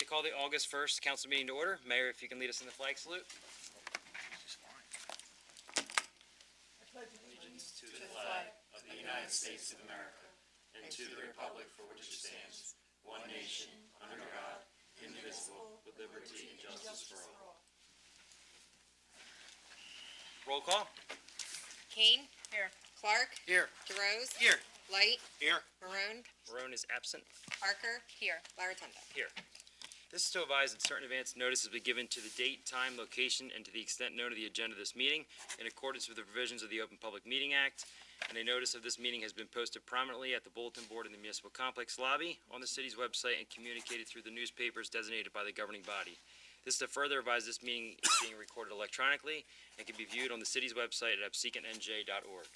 call the August 1st council meeting to order. Mayor, if you can lead us in the flag salute. Allegiance to the flag of the United States of America and to the republic for which it stands, one nation, under God, indivisible, with liberty and justice for all. Roll call. Kane. Here. Clark. Here. DeRose. Here. Light. Here. Maroon. Marone is absent. Parker. Here. Larotunda. Here. This is to advise that certain advance notice has been given to the date, time, location, and to the extent known of the agenda of this meeting in accordance with the provisions of the Open Public Meeting Act. And a notice of this meeting has been posted prominently at the bulletin board in the municipal complex lobby, on the city's website, and communicated through the newspapers designated by the governing body. This is to further advise this meeting is being recorded electronically and can be viewed on the city's website at abseconnj.org.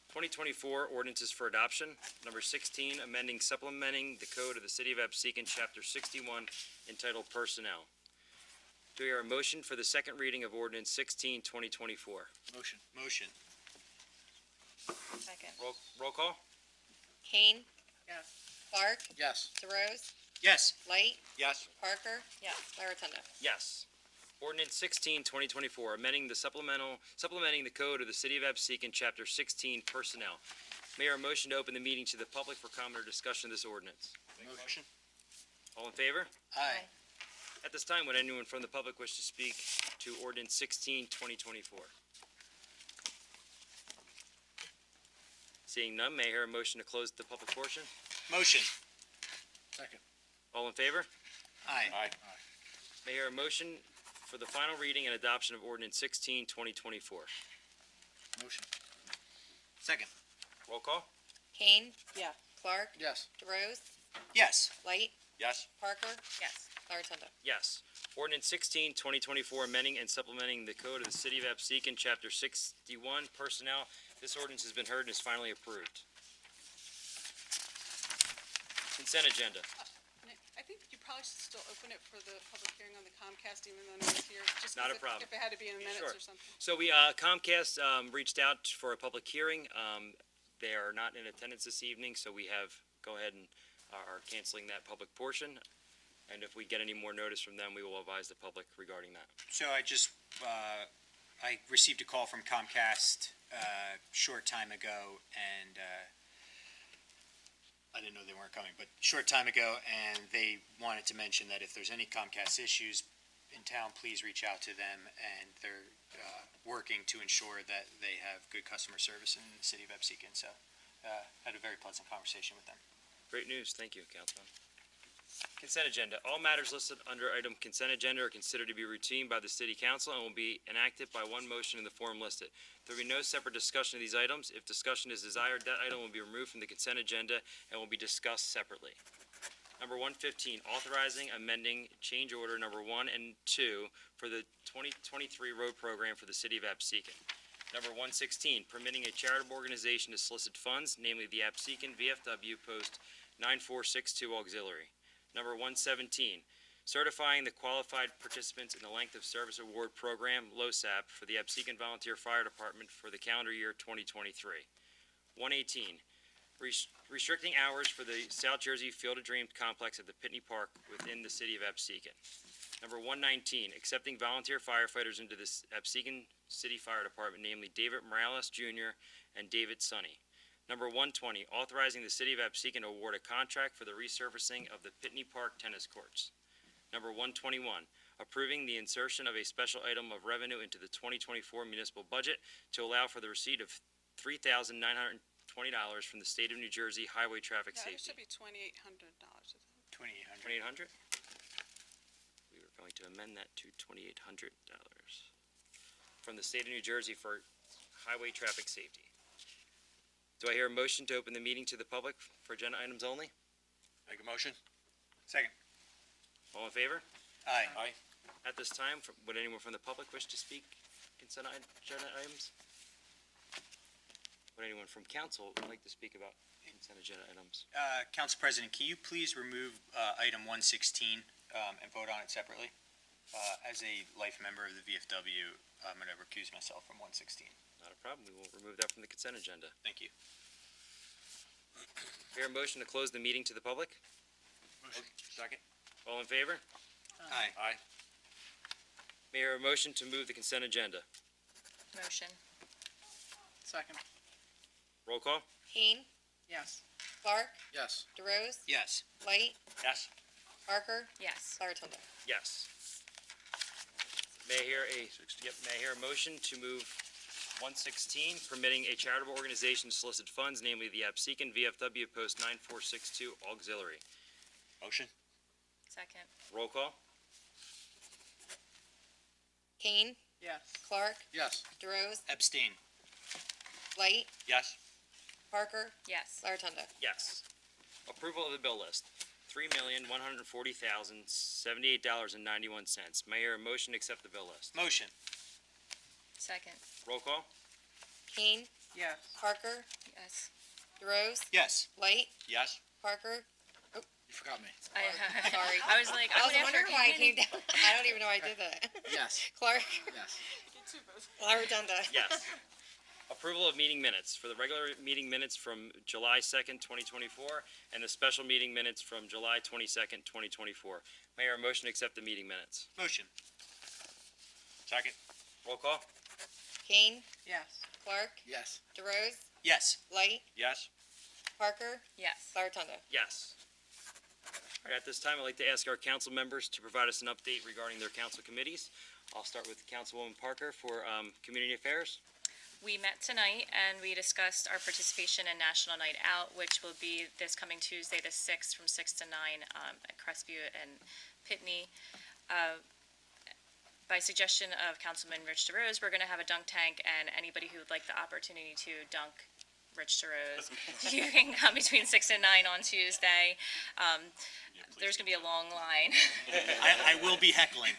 2024 ordinances for adoption. Number 16, amending, supplementing the code of the City of Absecon, Chapter 61, entitled Personnel. Do we hear a motion for the second reading of Ordinance 16, 2024? Motion. Motion. Second. Roll call? Kane. Yes. Clark. Yes. DeRose. Yes. Light. Yes. Parker. Yes. Larotunda. Yes. Ordinance 16, 2024, amending the supplementing the code of the City of Absecon, Chapter 16, Personnel. Mayor, a motion to open the meeting to the public for comment or discussion of this ordinance. Motion. All in favor? Aye. At this time, would anyone from the public wish to speak to Ordinance 16, 2024? Seeing none, may I hear a motion to close the public portion? Motion. Second. All in favor? Aye. Aye. May I hear a motion for the final reading and adoption of Ordinance 16, 2024? Motion. Second. Roll call? Kane. Yeah. Clark. Yes. DeRose. Yes. Light. Yes. Parker. Yes. Larotunda. Yes. Ordinance 16, 2024, amending and supplementing the code of the City of Absecon, Chapter 61, Personnel. This ordinance has been heard and is finally approved. Consent agenda. I think you probably should still open it for the public hearing on the Comcast, even though no one's here. Just Not a 'cause problem. If it had to be in the minutes Sure. or something. So Comcast reached out for a public hearing. They are not in attendance this evening, so we go ahead and are canceling that public portion. And if we get any more notice from them, we will advise the public regarding that. So I received a call from Comcast short time ago, and I didn't know they weren't coming, but short time ago, and they wanted to mention that if there's any Comcast issues in town, please reach out to them, and they're working to ensure that they have good customer service in the City of Absecon. So had a very pleasant conversation with them. Great news. Thank you, Councilman. Consent agenda. All matters listed under item consent agenda are considered to be routine by the City Council and will be enacted by one motion in the form listed. There will be no separate discussion of these items. If discussion is desired, that item will be removed from the consent agenda and will be discussed separately. Number 115, authorizing, amending, change order number 1 and 2 for the 2023 road program for the City of Absecon. Number 116, permitting a charitable organization to solicit funds, namely the Absecon VFW Post 9462 Auxiliary. Number 117, certifying the qualified participants in the Length of Service Award Program, LOSAP, for the Absecon Volunteer Fire Department for the calendar year 2023. 118, restricting hours for the South Jersey Field of Dreams complex at the Pitney Park within the City of Absecon. Number 119, accepting volunteer firefighters into the Absecon City Fire Department, namely David Morales Jr. and David Sonny. Number 120, authorizing the City of Absecon to award a contract for the resurfacing of the Pitney Park tennis courts. Number 121, approving the insertion of a special item of revenue into the 2024 municipal budget to allow for the receipt of $3,920 from the State of New Jersey Highway Traffic Yeah, it Safety. should be $2,800. $2,800. $2,800? We were going to amend that to $2,800 from the State of New Jersey for Highway Traffic Safety. Do I hear a motion to open the meeting to the public for agenda items only? Make a motion? Second. All in favor? Aye. Aye. At this time, would anyone from the public wish to speak consent agenda items? Would anyone from council like to speak about consent agenda items? Council President, can you please remove item 116 and vote on it separately? As a life member of the VFW, I'm going to recuse myself from 116. Not a problem. We will remove that from the consent agenda. Thank you. Mayor, motion to close the meeting to the public? Second. All in favor? Aye. Aye. Mayor, motion to move the consent agenda? Motion. Second. Roll call? Kane, Yes. Clark, Yes. DeRose, Yes. Light, Yes. Parker. Yes. Larratundo. Yes. May I hear a motion to move 116, permitting a charitable organization to solicit funds, namely the Absecon VFW Post 9462 Auxiliary. Motion. Second. Roll call? Kane, Yes. Clark, Yes. DeRose, Abstain. Light, Yes. Parker. Yes. Larratundo. Yes. Approval of the bill list, $3,140,078.91. May I hear a motion to accept the bill list? Motion. Second. Roll call? Kane, Yes. Parker. Yes. DeRose, Yes. Light, Yes. Parker. You forgot me. Sorry. I was like, I was went after wondering why I Kane. came down. I don't even know why I did that. Yes. Clark, Yes. You too, Buzz. Larratundo. Yes. Approval of meeting minutes for the regular meeting minutes from July 2nd, 2024, and the special meeting minutes from July 22nd, 2024. May I hear a motion to accept the meeting minutes? Motion. Second. Roll call? Kane, Yes. Clark, Yes. DeRose, Yes. Light, Yes. Parker. Yes. Larratundo. Yes. All right, at this time, I'd like to ask our council members to provide us an update regarding their council committees. I'll start with Councilwoman Parker for Community Affairs. We met tonight and we discussed our participation in National Night Out, which will be this coming Tuesday, the 6th, from 6 to 9 at Crestview and Pitney. By suggestion of Councilman Rich DeRose, we're going to have a dunk tank, and anybody who would like the opportunity to dunk Rich DeRose, you can come between 6 and 9 on Tuesday. There's going to be a long line. I will be heckling.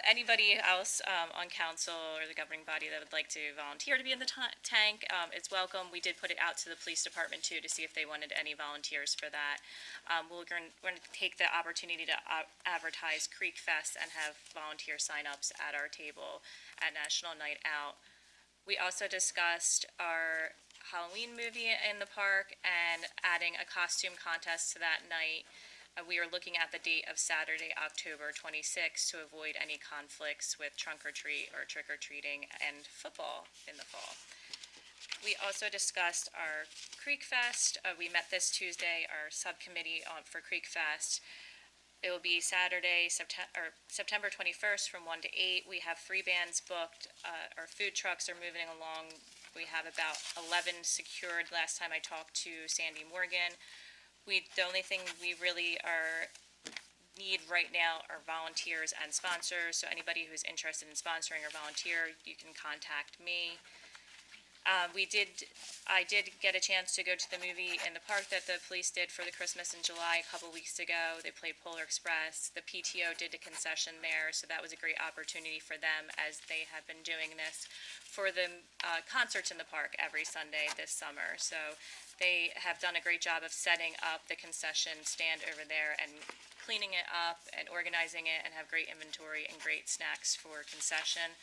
Anybody else on council or the governing body that would like to volunteer to be in the tank, it's welcome. We did put it out to the police department too to see if they wanted any volunteers for that. We're going to take the opportunity to advertise Creek Fest and have volunteer sign-ups at our table at National Night Out. We also discussed our Halloween movie in the park and adding a costume contest to that night. We are looking at the date of Saturday, October 26th, to avoid any conflicts with trunk or treat or trick-or-treating and football in the fall. We also discussed our Creek Fest. We met this Tuesday, our subcommittee for Creek Fest. It will be Saturday, September 21st from 1 to 8. We have 3 bands booked. Our food trucks are moving along. We have about 11 secured last time I talked to Sandy Morgan. The only thing we really need right now are volunteers and sponsors. So anybody who's interested in sponsoring or volunteer, you can contact me. I did get a chance to go to the movie in the park that the police did for the Christmas in July a couple weeks ago. They played Polar Express. The PTO did a concession there, so that was a great opportunity for them as they have been doing this for the concerts in the park every Sunday this summer. So they have done a great job of setting up the concession stand over there and cleaning it up and organizing it and have great inventory and great snacks for concession.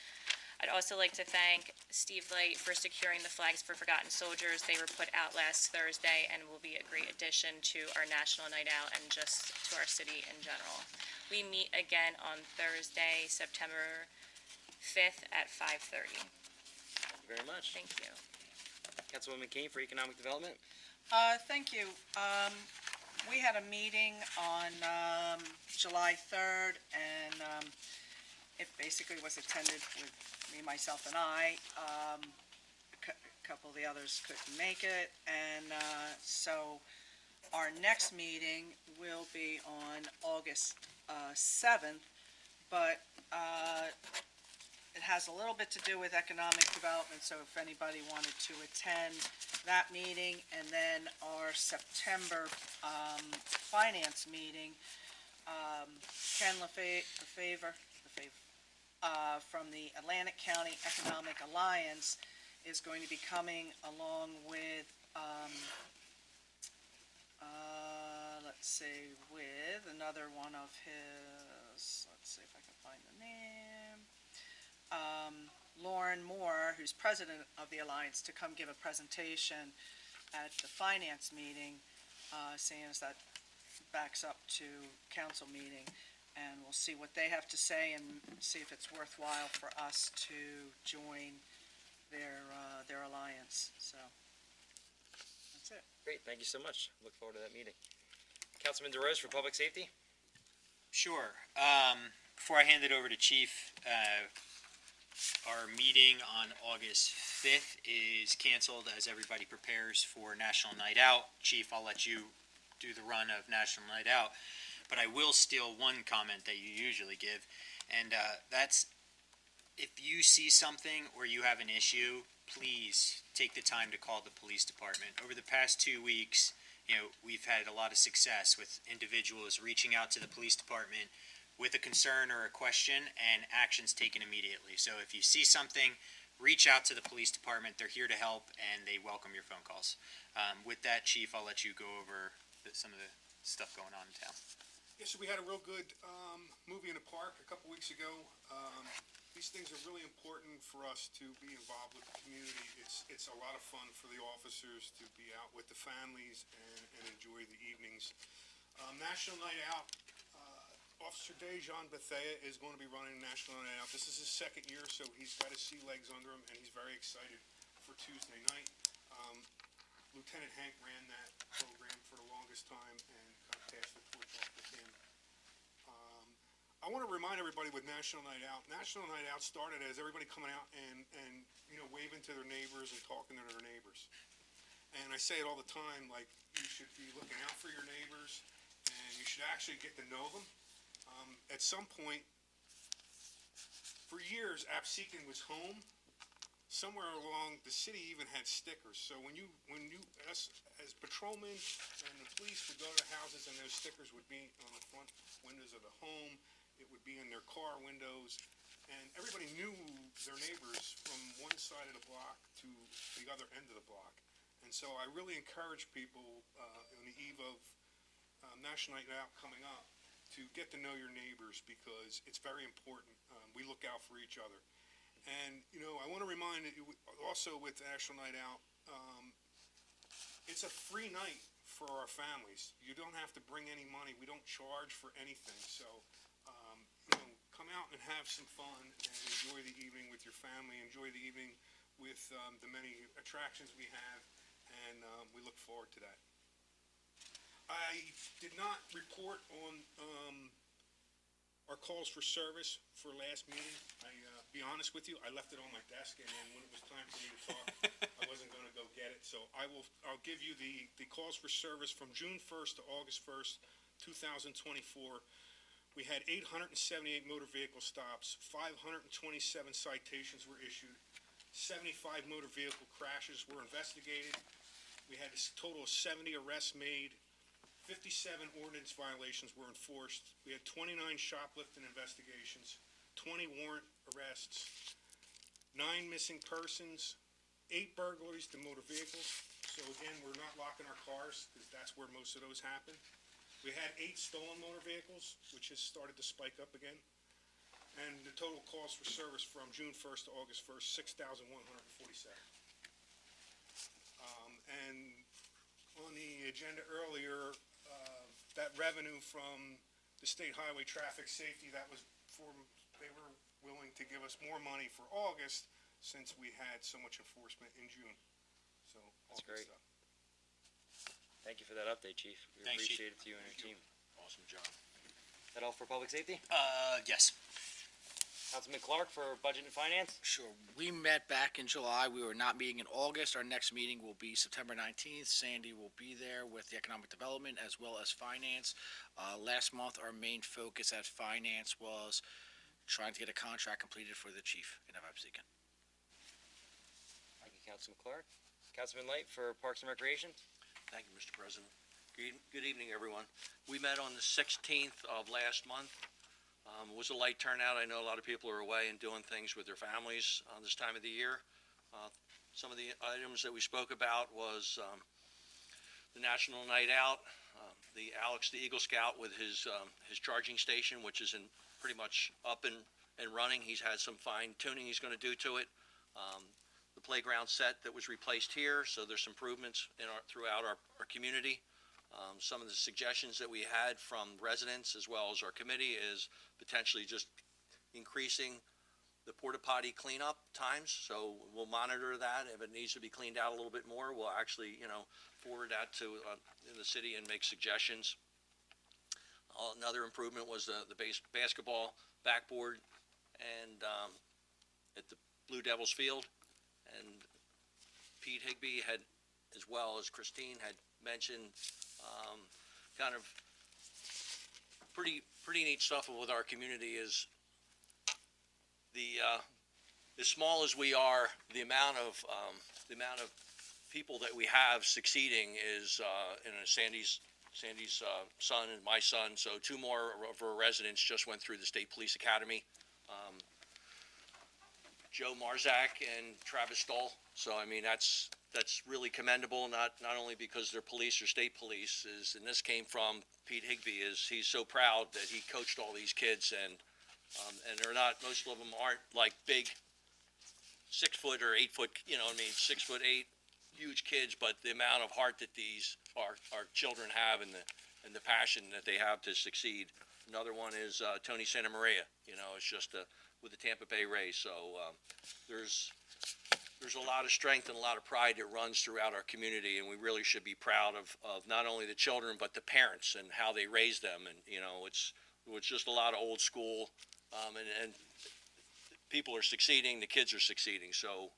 I'd also like to thank Steve Light for securing the flags for Forgotten Soldiers. They were put out last Thursday and will be a great addition to our National Night Out and just to our city in general. We meet again on Thursday, September 5th at 5:30. Thank you very much. Thank you. Councilwoman Kane for Economic Development. Thank you. We had a meeting on July 3rd, and it basically was attended with me, myself, and I. A couple of the others couldn't make it, and so our next meeting will be on August 7th, but it has a little bit to do with economic development, so if anybody wanted to attend that meeting, and then our September finance meeting, Ken Lefevre from the Atlantic County Economic Alliance is going to be coming along with, with another one of his, let's see if I can find the name, Lauren Moore, who's president of the Alliance, to come give a presentation at the finance meeting, seeing as that backs up to council meeting. And we'll see what they have to say and see if it's worthwhile for us to join their alliance, so. That's it. Great, thank you so much. Look forward to that meeting. Councilman DeRose for Public Safety? Sure. Before I hand it over to Chief, our meeting on August 5th is canceled as everybody prepares for National Night Out. Chief, I'll let you do the run of National Night Out, but I will steal one comment that you usually give, and that's if you see something or you have an issue, please take the time to call the police department. Over the past 2 weeks, we've had a lot of success with individuals reaching out to the police department with a concern or a question and actions taken immediately. So if you see something, reach out to the police department. They're here to help and they welcome your phone calls. With that, Chief, I'll let you go over some of the stuff going on in town. Yeah, so we had a real good movie in the park a couple weeks ago. These things are really important for us to be involved with the community. It's a lot of fun for the officers to be out with the families and enjoy the evenings. National Night Out, Officer Dejan Bethea is going to be running National Night Out. This is his second year, so he's got his sea legs under him, and he's very excited for Tuesday night. Lieutenant Hank ran that program for the longest time and kind of passed the torch off to him. I want to remind everybody with National Night Out, National Night Out started as everybody coming out and waving to their neighbors and talking to their neighbors. And I say it all the time, like, you should be looking out for your neighbors and you should actually get to know them. At some point, for years, Absecon was home. Somewhere along, the city even had stickers. So when you as patrolmen and the police would go to houses, and those stickers would be on the front windows of the home, it would be in their car windows, and everybody knew their neighbors from one side of the block to the other end of the block. And so I really encourage people on the eve of National Night Out coming up to get to know your neighbors, because it's very important. We look out for each other. And, I want to remind you also with National Night Out, it's a free night for our families. You don't have to bring any money. We don't charge for anything. So, come out and have some fun and enjoy the evening with your family. Enjoy the evening with the many attractions we have, and we look forward to that. I did not report on our calls for service for last meeting. Be honest with you, I left it on my desk, and then when it was time for me to talk, I wasn't going to go get it. So I'll give you the calls for service from June 1st to August 1st, 2024. We had 878 motor vehicle stops, 527 citations were issued, 75 motor vehicle crashes were investigated. We had a total of 70 arrests made. 57 ordinance violations were enforced. We had 29 shoplifting investigations, 20 warrant arrests, 9 missing persons, 8 burglaries to motor vehicles. So again, we're not locking our cars, because that's where most of those happen. We had 8 stolen motor vehicles, which has started to spike up again. And the total calls for service from June 1st to August 1st, 6,147. And on the agenda earlier, that revenue from the state highway traffic safety, they were willing to give us more money for August, since we had so much enforcement in June. So, all That's good great. stuff. Thank you for that update, Chief. We Thanks, Chief. appreciate it to you and your team. Awesome job. Is that all for Public Safety? Yes. Councilman Clark for Budget and Finance? Sure. We met back in July. We were not meeting in August. Our next meeting will be September 19th. Sandy will be there with the Economic Development as well as Finance. Last month, our main focus at Finance was trying to get a contract completed for the chief in Absecon. Thank you, Councilman Clark. Councilman Light for Parks and Recreation? Thank you, Mr. President. Good evening, everyone. We met on the 16th of last month. It was a light turnout. I know a lot of people are away and doing things with their families this time of the year. Some of the items that we spoke about was the National Night Out, the Alex the Eagle Scout with his charging station, which is pretty much up and running. He's had some fine tuning he's going to do to it. The the playground set that was replaced here, so there's improvements throughout our community. Some of the suggestions that we had from residents as well as our committee is potentially just increasing the porta potty cleanup times, so we'll monitor that. If it needs to be cleaned out a little bit more, we'll actually, forward that to the city and make suggestions. Another improvement was the basketball backboard and at the Blue Devils field, and Pete Higbee had, as well as Christine had mentioned, kind of pretty neat stuff with our community is as small as we are, the amount of people that we have succeeding is Sandy's son and my son. So 2 more of our residents just went through the State Police Academy. Joe Marzak and Travis Stoll. So I mean that's really commendable. Not only because they're police or state police, and this came from Pete Higbee. He's so proud that he coached all these kids, and they're not, most of them aren't like big 6 foot or 8 foot, 6'8", huge kids, but the amount of heart that these our children have and the passion that they have to succeed. Another one is Tony Santa Maria. It's just with the Tampa Bay Rays. So there's a lot of strength and a lot of pride that runs throughout our community, and we really should be proud of not only the children but the parents and how they raise them. And it's just a lot of old school, and people are succeeding, the kids are succeeding. So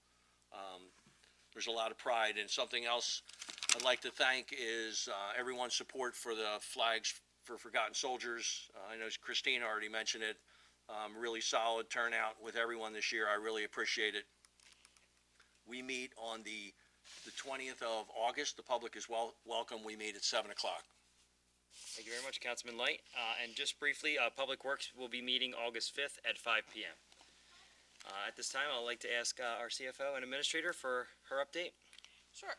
there's a lot of pride. And something else I'd like to thank is everyone's support for the Flags for Forgotten Soldiers. I know Christine already mentioned it. Really solid turnout with everyone this year. I really appreciate it. We meet on the 20th of August. The public is welcome. We meet at 7 o'clock. Thank you very much, Councilman Light. And just briefly, Public Works will be meeting August 5th at 5 p.m. At this time, I'd like to ask our CFO and Administrator for her update. Sure.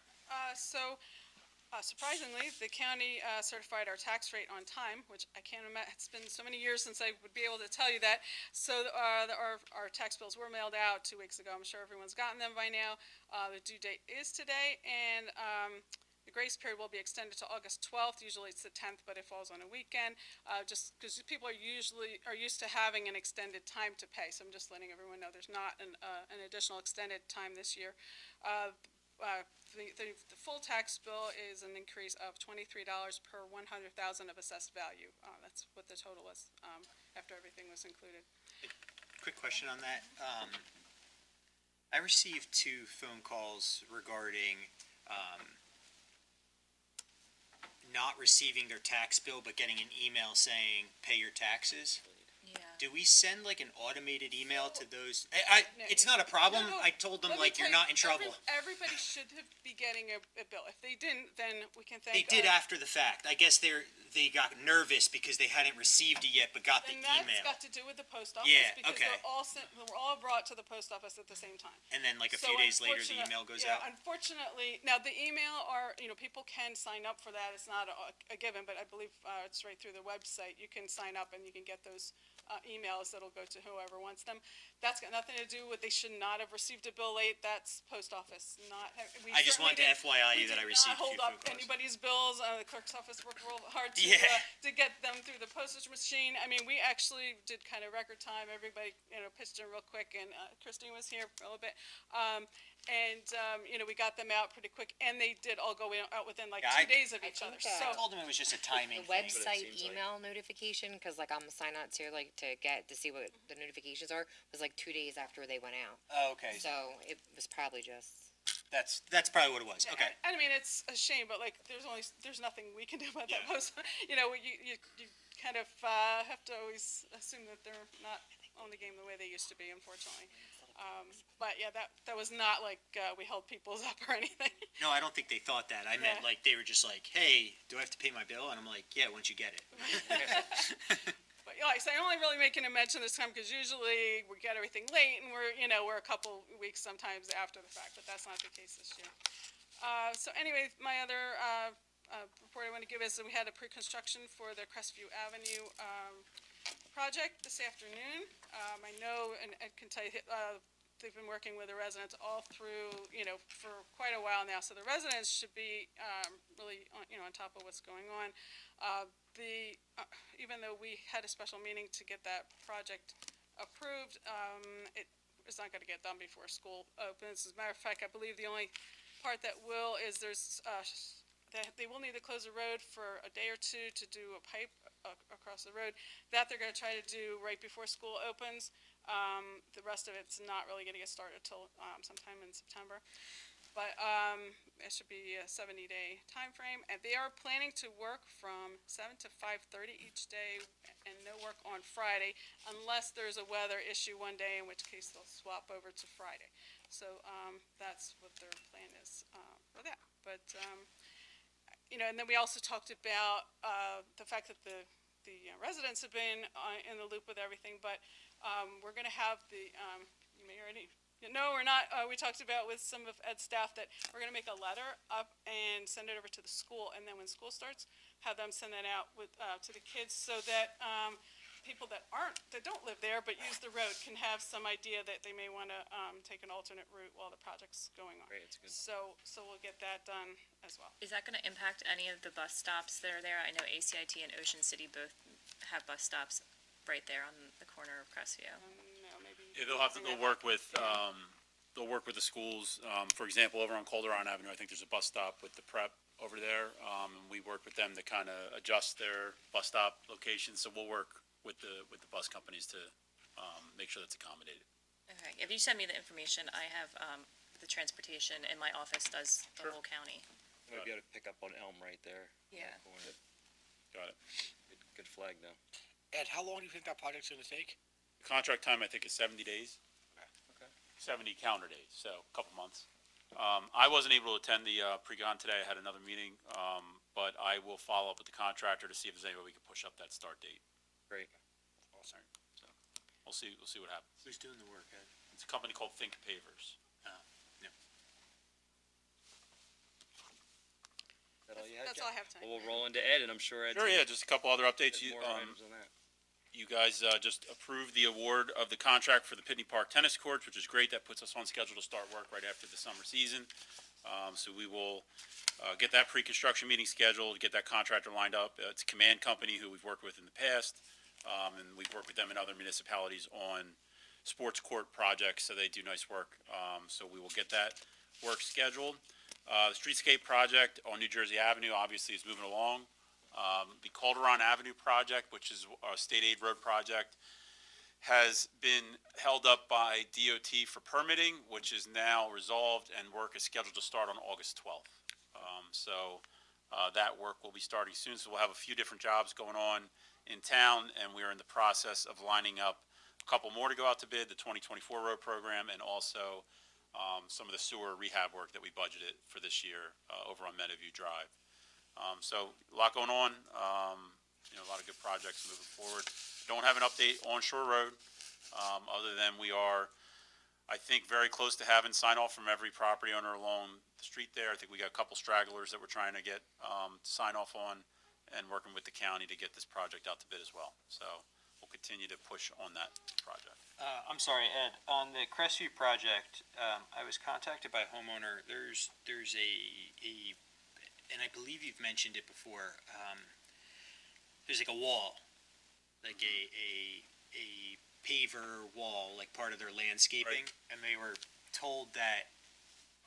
Surprisingly, the county certified our tax rate on time, which I can't imagine. It's been so many years since I would be able to tell you that. So our tax bills were mailed out 2 weeks ago. I'm sure everyone's gotten them by now. The due date is today, and the grace period will be extended to August 12th. Usually it's the 10th, but it falls on a weekend, just because people are used to having an extended time to pay. So I'm just letting everyone know there's not an additional extended time this year. The full tax bill is an increase of $23 per 100,000 of assessed value. That's what the total is after everything was included. Quick question on that. I received 2 phone calls regarding not receiving their tax bill but getting an email saying pay your taxes. Yeah. Do we send like an automated email to those? It's not a problem. No. I told them Let me like you're tell not in trouble. Everybody should be getting a bill. If they didn't, then we can thank. They did after the fact. I guess they got nervous because they hadn't received it yet, but got the And that's email. got to do with the post office. Yeah, Because okay. we're all brought to the post office at the same time. And then like a So few days later, the unfortunate- email goes yeah, out. Unfortunately, now the email people can sign up for that. It's not a given, but I believe it's right through the website. You can sign up and you can get those emails that'll go to whoever wants them. That's got nothing to do with they should not have received a bill late. That's post office, not. I just wanted to FYI you that I received a few hold up phone calls. anybody's bills. The clerk's office worked real hard Yeah. to get them through the postage machine. I mean, we actually did kind of record time. Everybody, pitched in real quick, and Christine was here for a little bit. We got them out pretty quick, and they did all go out within like Yeah, 2 days of I each other. think, So I told them it was just a timing The thing. website seems like- email notification, because like I'm signed up to see what the notifications are, was like 2 days after they went out. Oh, okay. So it was probably just. That's probably what it was. Okay. I mean, it's a shame, but like, there's nothing we can do about that Yeah. post. You kind of have to always assume that they're not on the game the way they used to be, unfortunately. But yeah, that was not like we held people's up or anything. No, I don't think they thought that. I meant Yeah. like they were just like, "Hey, do I have to pay my bill?" And I'm like, "Yeah, once you get it." But like I say, I'm only really making a mention this time because usually we get everything late and we're a couple weeks sometimes after the fact, but that's not the case this year. So anyway, my other report I want to give is that we had a pre-construction for the Crestview Avenue project this afternoon. I know, and Ed can tell you, they've been working with the residents all through, for quite a while now. So the residents should be really, on top of what's going on. Even though we had a special meeting to get that project approved, it's not going to get done before school opens. As a matter of fact, I believe the only part that will is they will need to close the road for a day or two to do a pipe across the road. That they're going to try to do right before school opens. The rest of it's not really going to get started till sometime in September. But it should be a 70-day time frame, and they are planning to work from 7 to 5:30 each day, and no work on Friday, unless there's a weather issue one day, in which case they'll swap over to Friday. So that's what their plan is for that. But and then we also talked about the fact that the residents have been in the loop with everything, but we're going to have you may already. No, we're not. We talked about with some of Ed's staff that we're going to make a letter up and send it over to the school, and then when school starts, have them send that out to the kids so that people that don't live there but use the road can have some idea that they may want to take an alternate route while the project's going on. Great, that's good. So we'll get that done as well. Is that going to impact any of the bus stops that are there? I know ACIT and Ocean City both have bus stops right there on the corner of Crestview. No, maybe. Yeah, they'll work with the schools. For example, over on Calderon Avenue, I think there's a bus stop with the prep over there. And we work with them to kind of adjust their bus stop locations. So we'll work with the bus companies to make sure that's accommodated. Okay, if you send me the information, I have the transportation in my office does the whole county. You might be able to pick up on Elm right there. Yeah. Got it. Good flag, though. Ed, how long do you think that project's gonna take? The contract time, I think, is 70 days. Okay. 70 calendar days, so a couple months. I wasn't able to attend the pre-con today. I had another meeting, but I will follow up with the contractor to see if there's any way we can push up that start date. Great. So we'll see what happens. Who's doing the work, Ed? It's a company called Think Pavers. Is that all you had, That's Jeff? all I have tonight. Well, we'll roll into Ed, and I'm sure Ed. Sure, yeah, just a couple other updates. More items on that. You guys just approved the award of the contract for the Pitney Park tennis courts, which is great. That puts us on schedule to start work right after the summer season. So we will get that pre-construction meeting scheduled, get that contractor lined up. It's a Command Company who we've worked with in the past, and we've worked with them in other municipalities on sports court projects, so they do nice work. So we will get that work scheduled. The streetscape project on New Jersey Avenue obviously is moving along. The Calderon Avenue project, which is a state aid road project, has been held up by DOT for permitting, which is now resolved, and work is scheduled to start on August 12th. That work will be starting soon, so we'll have a few different jobs going on in town, and we're in the process of lining up a couple more to go out to bid, the 2024 road program, and also some of the sewer rehab work that we budgeted for this year over on Meadowview Drive. So a lot going on, a lot of good projects moving forward. Don't have an update on Shore Road, other than we are, I think, very close to having sign off from every property owner along the street there. I think we got a couple stragglers that we're trying to get sign off on, and working with the county to get this project out to bid as well. So we'll continue to push on that project. I'm sorry, Ed, on the Crestview project, I was contacted by a homeowner. There's and I believe you've mentioned it before, there's like a wall, like a paver wall, like part of their landscaping. Right. And they were told that,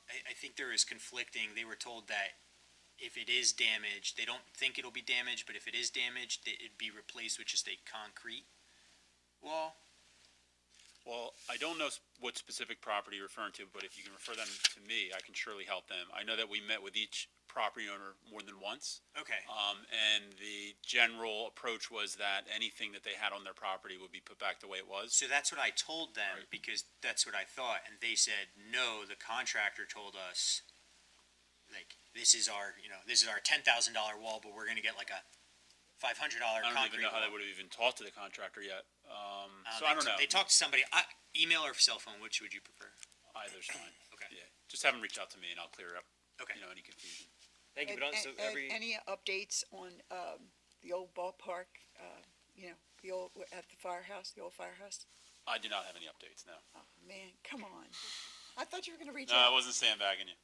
I think there is conflicting, they were told that if it is damaged, they don't think it'll be damaged, but if it is damaged, it'd be replaced with just a concrete wall. Well, I don't know what specific property you're referring to, but if you can refer them to me, I can surely help them. I know that we met with each property owner more than once. Okay. And the general approach was that anything that they had on their property would be put back the way it was. So that's what I told them, Right. because that's what I thought, and they said, no, the contractor told us, like, this is our $10,000 wall, but we're gonna get like a $500 I don't concrete even know how they wall. would have even talked to the contractor yet. So I don't know. They talked to somebody, email or cell phone, which would you prefer? Either's fine. Okay. Yeah, just have them reach out to me and I'll clear up, Okay. any confusion. Thank you, but also every. Any updates on the old ballpark, the old, at the firehouse, the old firehouse? I do not have any updates, no. Man, come on. I thought you were gonna reach No, I out. wasn't sandbagging you.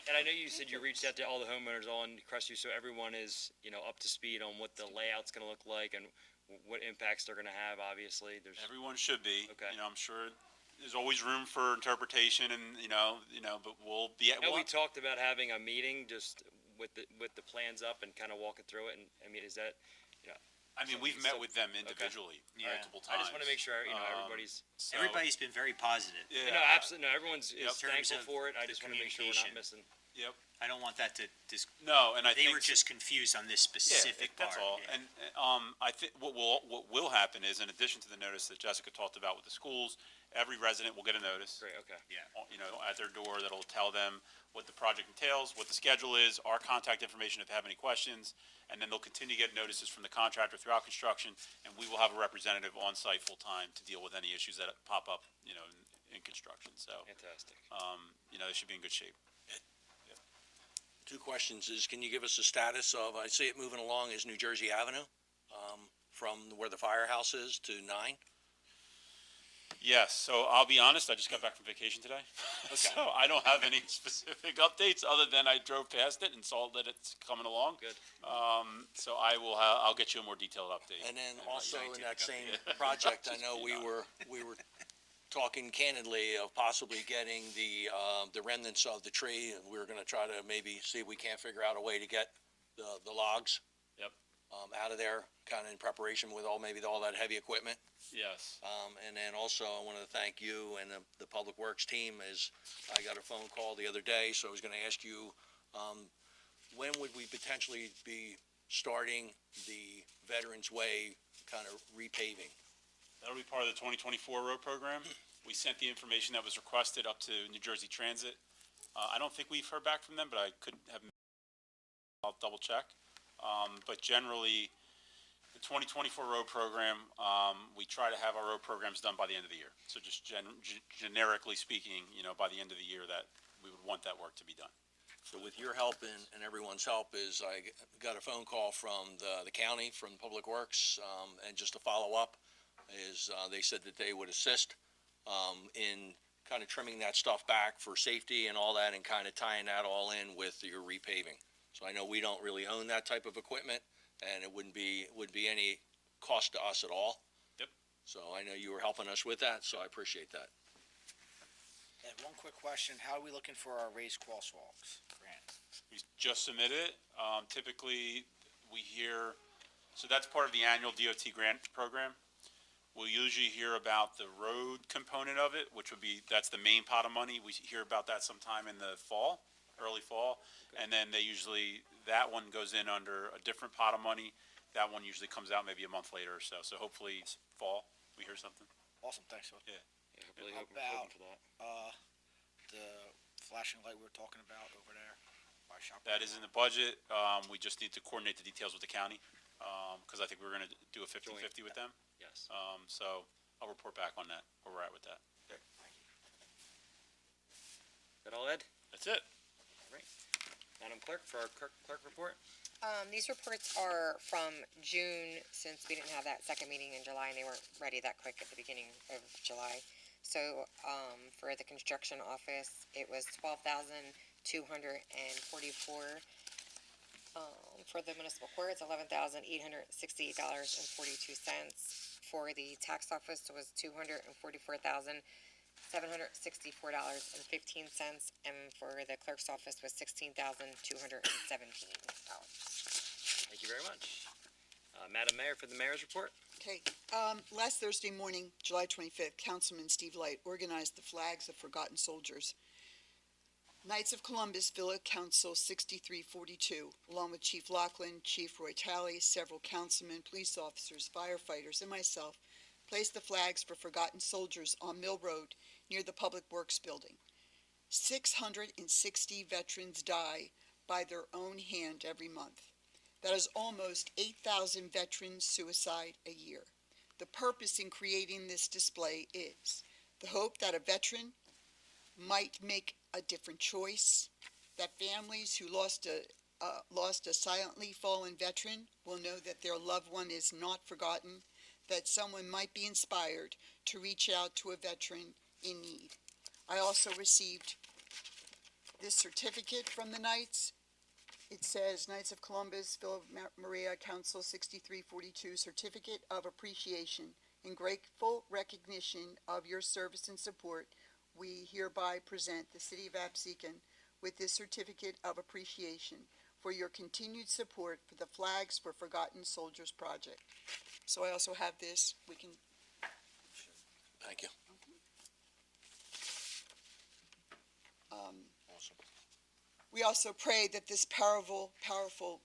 And I know you said you reached out to all the homeowners on Crestview, so everyone is, up to speed on what the layout's gonna look like and what impacts they're gonna have, obviously. There's, Everyone should be. Okay. I'm sure there's always room for interpretation and, but we'll be at, I know we talked about having a meeting just with the plans up and kind of walking through it, and, I mean, is that, we've met with them individually multiple I times. just wanna make sure, everybody's, So- Everybody's been very positive. Yeah. no, absolutely, no, everyone's Yep. is thankful Terms of for it. I just wanna make sure we're not communication. missing. Yep. I don't want that to No, and I they think. were just confused on this specific part. That's all. yeah. And, I think what will happen is, in addition to the notice that Jessica talked about with the schools, every resident will get a notice. Great, okay. At their door that'll tell them what the project entails, what the schedule is, our contact information if they have any questions, and then they'll continue to get notices from the contractor throughout construction, and we will have a representative on site full-time to deal with any issues that pop up, in construction, so, Fantastic. they should be in good shape. Two questions is, can you give us a status of, I see it moving along, is New Jersey Avenue, from where the firehouse is to 9? Yes, so I'll be honest, I just got back from vacation today. So I don't have any specific updates, other than I drove past it and saw that it's coming along. Good. So I'll get you a more detailed update. And then And also I'll in take that a same copy. project, I Just know be we were talking candidly of possibly getting the remnants of the tree, and we were gonna try to maybe see if we can't figure out a way to get the logs. Yep. Out of there, kinda in preparation with maybe all that heavy equipment. Yes. And then also, I wanted to thank you and the Public Works team, as I got a phone call the other day, so I was gonna ask you, when would we potentially be starting the Veterans Way kind of repaving? That'll be part of the 2024 road program. We sent the information that was requested up to New Jersey Transit. I don't think we've heard back from them, but I could have, I'll double check. But generally, the 2024 road program, we try to have our road programs done by the end of the year. So just generically speaking, by the end of the year, that we would want that work to be done. So with your help and everyone's help, is I got a phone call from the county, from Public Works, and just to follow up, is they said that they would assist in kind of trimming that stuff back for safety and all that, and kind of tying that all in with your repaving. So I know we don't really own that type of equipment, and it would be any cost to us at all. Yep. So I know you were helping us with that, so I appreciate that. And one quick question, how are we looking for our raised crosswalks grant? We just submitted it. Typically, we hear, so that's part of the annual DOT grant program. We'll usually hear about the road component of it, which would be, that's the main pot of money. We hear about that sometime in the fall, early fall. And then that one goes in under a different pot of money. That one usually comes out maybe a month later or so. So hopefully fall, we hear something. Awesome, thanks, Phil. Yeah. Hopefully, How hoping about, for that. the flashing light we were talking about over there by Shop? That is in the budget. We just need to coordinate the details with the county, because I think we're gonna do a 50-50 with them. Yes. So I'll report back on that, where we're at with that. That all, Ed? That's it. All right. Madam Clerk, for our clerk report? These reports are from June, since we didn't have that second meeting in July, and they weren't ready that quick at the beginning of July. So, for the construction office, it was $12,244. For the municipal court, it's $11,868.42. For the tax office, it was $244,764.15, and for the clerk's office was $16,217. Thank you very much. Madam Mayor, for the mayor's report? Okay, last Thursday morning, July 25th, Councilman Steve Light organized the Flags of Forgotten Soldiers. Knights of Columbus Villa Council 6342, along with Chief Lachlan, Chief Roy Talley, several councilmen, police officers, firefighters, and myself, placed the flags for forgotten soldiers on Mill Road near the Public Works Building. 660 veterans die by their own hand every month. That is almost 8,000 veterans suicide a year. The purpose in creating this display is the hope that a veteran might make a different choice, that families who lost a silently fallen veteran will know that their loved one is not forgotten, that someone might be inspired to reach out to a veteran in need. I also received this certificate from the Knights. It says Knights of Columbus, Villa Maria Council 6342, Certificate of Appreciation. In grateful recognition of your service and support, we hereby present the City of Absecon with this Certificate of Appreciation for your continued support for the Flags for Forgotten Soldiers project. So I also have this. We can. Thank you. Awesome. We also pray that this powerful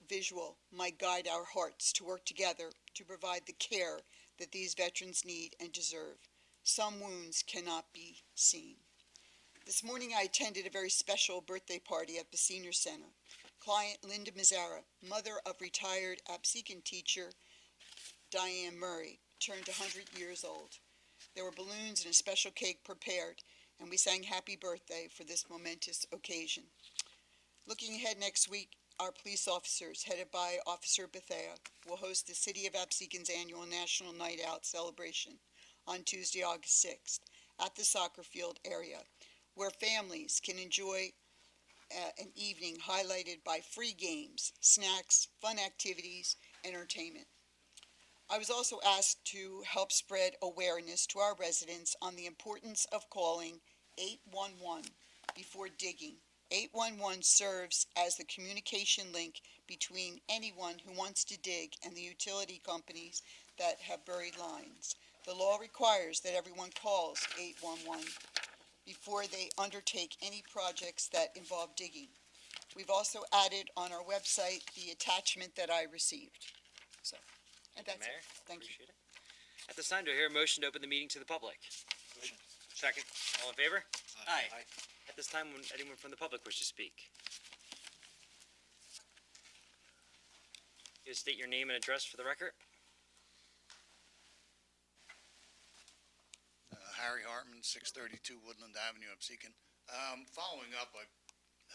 visual might guide our hearts to work together to provide the care that these veterans need and deserve. Some wounds cannot be seen. This morning I attended a very special birthday party at the Senior Center. Client Linda Mazzara, mother of retired Absecon teacher Diane Murray, turned 100 years old. There were balloons and a special cake prepared, and we sang happy birthday for this momentous occasion. Looking ahead next week, our police officers, headed by Officer Bethea, will host the City of Absecon's annual National Night Out celebration on Tuesday, August 6th at the soccer field area, where families can enjoy an evening highlighted by free games, snacks, fun activities, entertainment. I was also asked to help spread awareness to our residents on the importance of calling 811 before digging. 811 serves as the communication link between anyone who wants to dig and the utility companies that have buried lines. The law requires that everyone calls 811 before they undertake any projects that involve digging. We've also added on our website the attachment that I received. So, and that's Mayor, it. Thank you. appreciate it. At this time, do I hear a motion to open the meeting to the public? Second. All in favor? Aye. At this time, would anyone from the public wish to speak? You state your name and address for the record. Harry Hartman, 632 Woodland Avenue, Absecon. Following up, I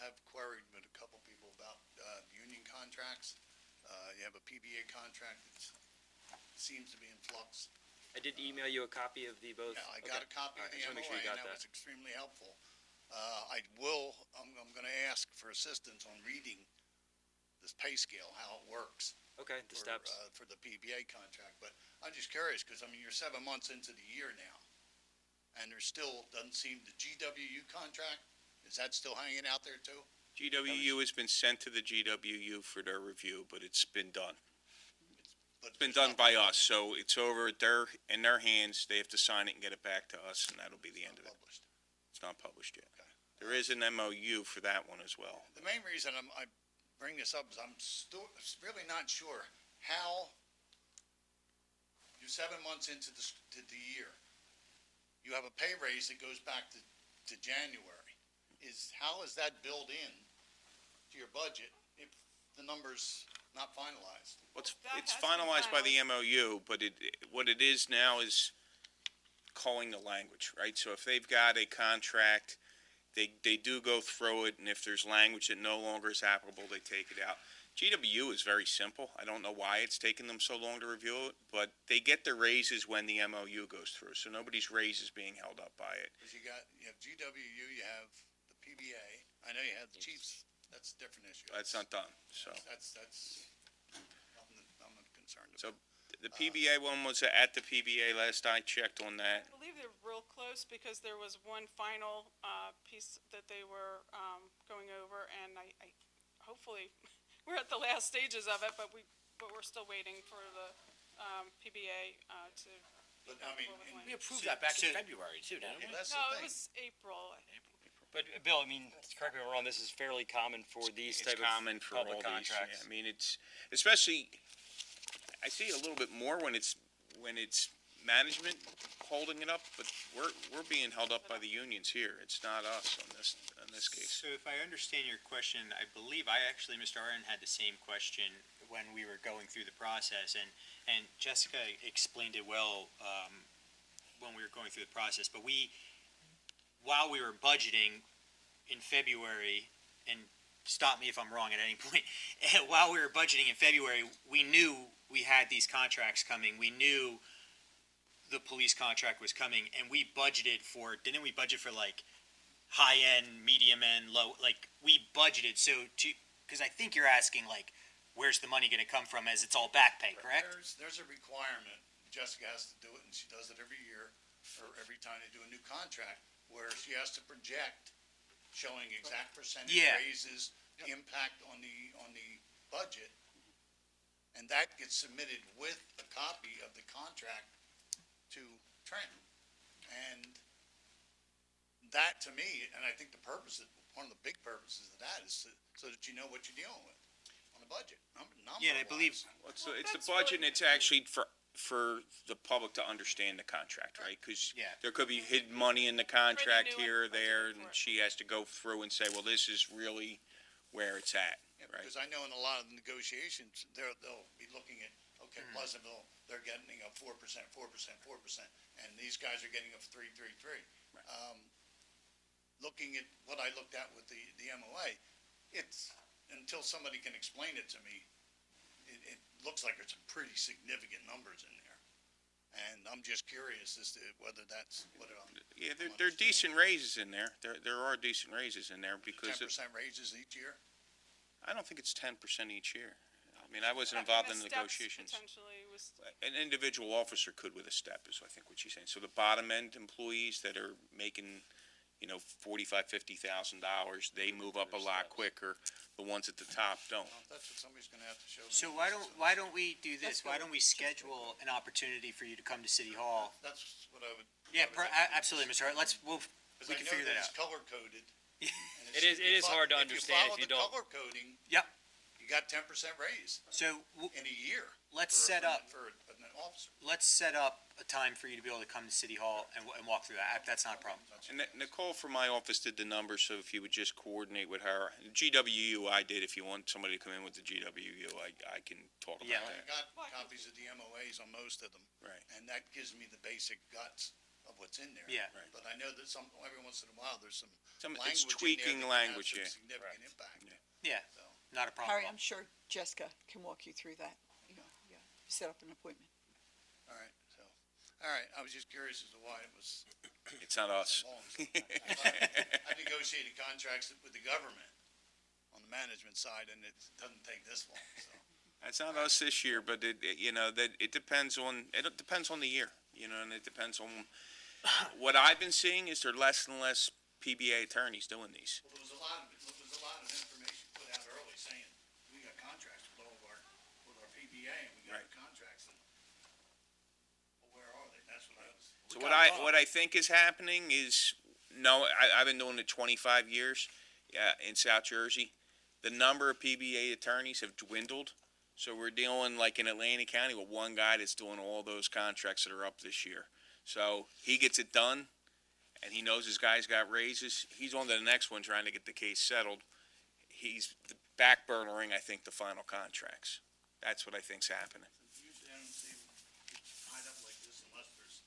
have queried with a couple people about union contracts. You have a PBA contract that seems to be in flux. I did email you a copy of the both. Yeah, I got a copy of the Just wanna make sure MOA, you and got that was extremely helpful. I'm going to ask for assistance on reading this pay scale, how it works. Okay, the steps. For the PBA contract, but I'm just curious, because, I mean, you're 7 months into the year now, and there still doesn't seem, the GWU contract, is that still hanging out there too? GWU has been sent to the GWU for their review, but it's been done. But It's been done by us, so it's over in their hands. They have to sign it and get it back to us, and that'll be the end of it. Published. It's not published yet. Okay. There is an MOU for that one as well. The main reason I bring this up is I'm still really not sure how you're 7 months into the year. You have a pay raise that goes back to January. How is that built in to your budget if the number's not finalized? Well, That it's has been finalized by the MOU, but what it is now is calling the language, right? So if they've got a contract, they do go through it, and if there's language that no longer is applicable, they take it out. GWU is very simple. I don't know why it's taken them so long to review it, but they get their raises when the MOU goes through, so nobody's raise is being held up by it. Because you have GWU, you have the PBA. I know you have the Chiefs. That's a different issue. That's not done, so. That's nothing that I'm not concerned So about. the PBA one was at the PBA last I checked on that. I believe they're real close because there was one final piece that they were going over, and I hopefully we're at the last stages of it, but we're still waiting for the PBA to. But, I mean, We approved that back in February too, didn't we? That's the No, thing. it was April. But Bill, I mean, correct me if I'm wrong, this is fairly common for these It's type common of for all public these. contracts. Yeah, I mean, it's, especially, I see it a little bit more when it's management holding it up, but we're being held up by the unions here. It's not us in this case. So if I understand your question, I believe Mr. Arden had the same question when we were going through the process, and Jessica explained it well, when we were going through the process, but while we were budgeting in February, and stop me if I'm wrong at any point, while we were budgeting in February, we knew we had these contracts coming. We knew the police contract was coming, and we budgeted for, didn't we budget for like high-end, medium-end, low, like, we budgeted, so because I think you're asking like, where's the money gonna come from, as it's all back pay, correct? There's a requirement, Jessica has to do it, and she does it every year, or every time they do a new contract, where she has to project, showing exact percentage Yeah. raises, impact on the budget, and that gets submitted with a copy of the contract to Trent. And that, to me, and I think one of the big purposes of that is so that you know what you're dealing with on the budget, Yeah, and I believe, It's the budget, and it's actually for the public to understand the contract, right? Because Yeah. there could be hidden money in the contract new here or and there, budgeted for and it. she has to go through and say, well, this is really where it's at, Yeah, right? because I know in a lot of the negotiations, they'll be looking at, okay, Pleasantville, they're getting a 4%, and these guys are getting a 3. Looking at what I looked at with the MOA, it's, until somebody can explain it to me, it looks like there's some pretty significant numbers in there. And I'm just curious as to whether that's what I'm. Yeah, there are decent raises in there. There are decent raises in there because 10% raises each year? I don't think it's 10% each year. I mean, I wasn't involved in the steps negotiations. Potentially was, An individual officer could with a step, is I think what she's saying. So the bottom end employees that are making, $45,000-$50,000, they move up a lot quicker. The ones at the top don't. Well, that's what somebody's gonna have to show me. so why don't we do this? Why don't we schedule an opportunity for you to come to City Hall? That's what I would. Yeah, I would like to do. absolutely, Mr. Hart, we Because can I know figure that it's out. color-coded. It is hard to understand if you don't. If you follow the color coding. Yep. You got 10% raise So in a year. let's for- set up, For an officer. let's set up a time for you to be able to come to City Hall and walk through that. That's not a problem. And Nicole from my office did the numbers, so if you would just coordinate with her. GWU I did. If you want somebody to come in with the GWU, I can talk about Yeah. I that. got copies of the MOAs on most of them. Right. And that gives me the basic guts of what's in there. Yeah. Right. But I know that every once in a while, there's some Some, language it's in there tweaking that can language, have yeah. some significant impact. Yeah, So, not a problem. Harry, at all. I'm sure Jessica can walk you through that, set up an appointment. all right, all right, I was just curious as to why it was It's not us. so long. I negotiated contracts with the government on the management side, and it doesn't take this long, so. It's not us this year, but it depends on the year, and it depends on, what I've been seeing is there are less and less PBA attorneys doing these. Well, there was a lot of information put out early saying, we got contracts with all of with our PBA, and we got Right. contracts, and, well, where are they? That's what I was. So what I think is happening is, I've been doing it 25 years, in South Jersey. The number of PBA attorneys have dwindled. So we're dealing like in Atlantic County with one guy that's doing all those contracts that are up this year. So he gets it done, and he knows his guys got raises. He's on to the next one trying to get the case settled. He's backburnering, I think, the final contracts. That's what I think's happening. Usually I don't see them tied up like this unless there's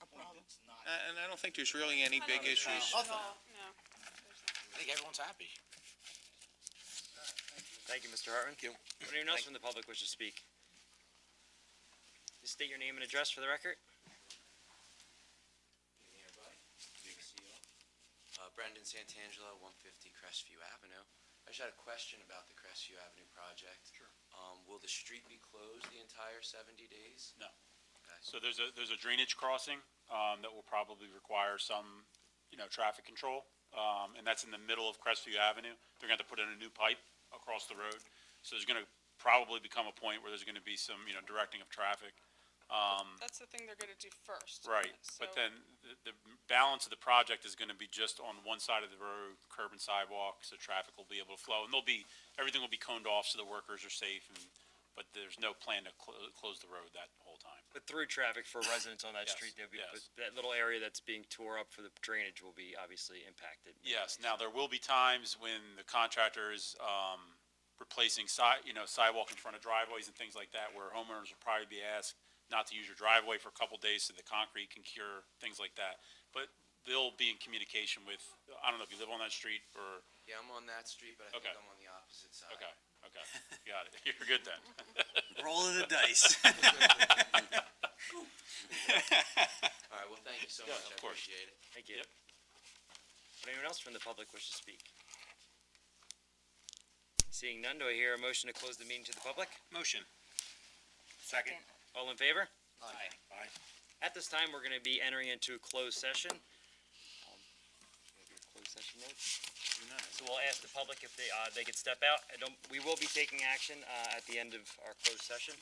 A problem? it's not. And I don't think there's really any big issues. no, no. I think everyone's happy. Thank you, Mr. Hartman. Thank you. Would anyone else from the public wish to speak? Just state your name and address for the record. Evening, everybody. Good to see you all. Brendan Santangelo, 150 Crestview Avenue. I just had a question about the Crestview Avenue project. Sure. Will the street be closed the entire 70 days? No. Okay. So there's a drainage crossing, that will probably require some, traffic control. And that's in the middle of Crestview Avenue. They're going to have to put in a new pipe across the road. So there's going to probably become a point where there's going to be some, directing of traffic. That's the thing they're gonna do first. Right, So- but then the balance of the project is gonna be just on one side of the road, curb and sidewalk, so traffic will be able to flow. And everything will be coned off so the workers are safe, but there's no plan to close the road that whole time. But through traffic for residents on that Yes, street, yes. that little area that's being tore up for the drainage will be obviously impacted. Yes, now there will be times when the contractor is, replacing sidewalk in front of driveways and things like that, where homeowners will probably be asked not to use your driveway for a couple days so the concrete can cure, things like that. But they'll be in communication with, I don't know if you live on that street or, Yeah, I'm on that street, but I think Okay. I'm on the opposite side. okay, got it, you're good then. Roll of the dice. All right, well, thank you so Yeah, much. of I course. appreciate it. Thank you. Yep. Would anyone else from the public wish to speak? Seeing none, do I hear a motion to close the meeting to the public? Motion. Second. All in favor? Aye. At this time, we're gonna be entering into closed session. Closed session notes? So we'll ask the public if they could step out. We will be taking action, at the end of our closed session.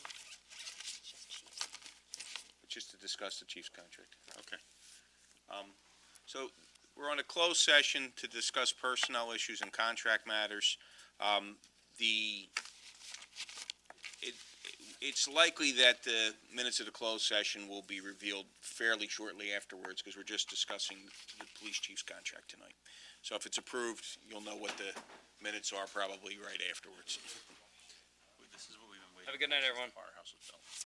Just to discuss the chief's contract. Okay. So we're on a closed session to discuss personnel issues and contract matters. It's likely that the minutes of the closed session will be revealed fairly shortly afterwards, because we're just discussing the police chief's contract tonight. So if it's approved, you'll know what the minutes are probably right afterwards. This is what we've been waiting. Have a good night, everyone. Firehouse Hotel.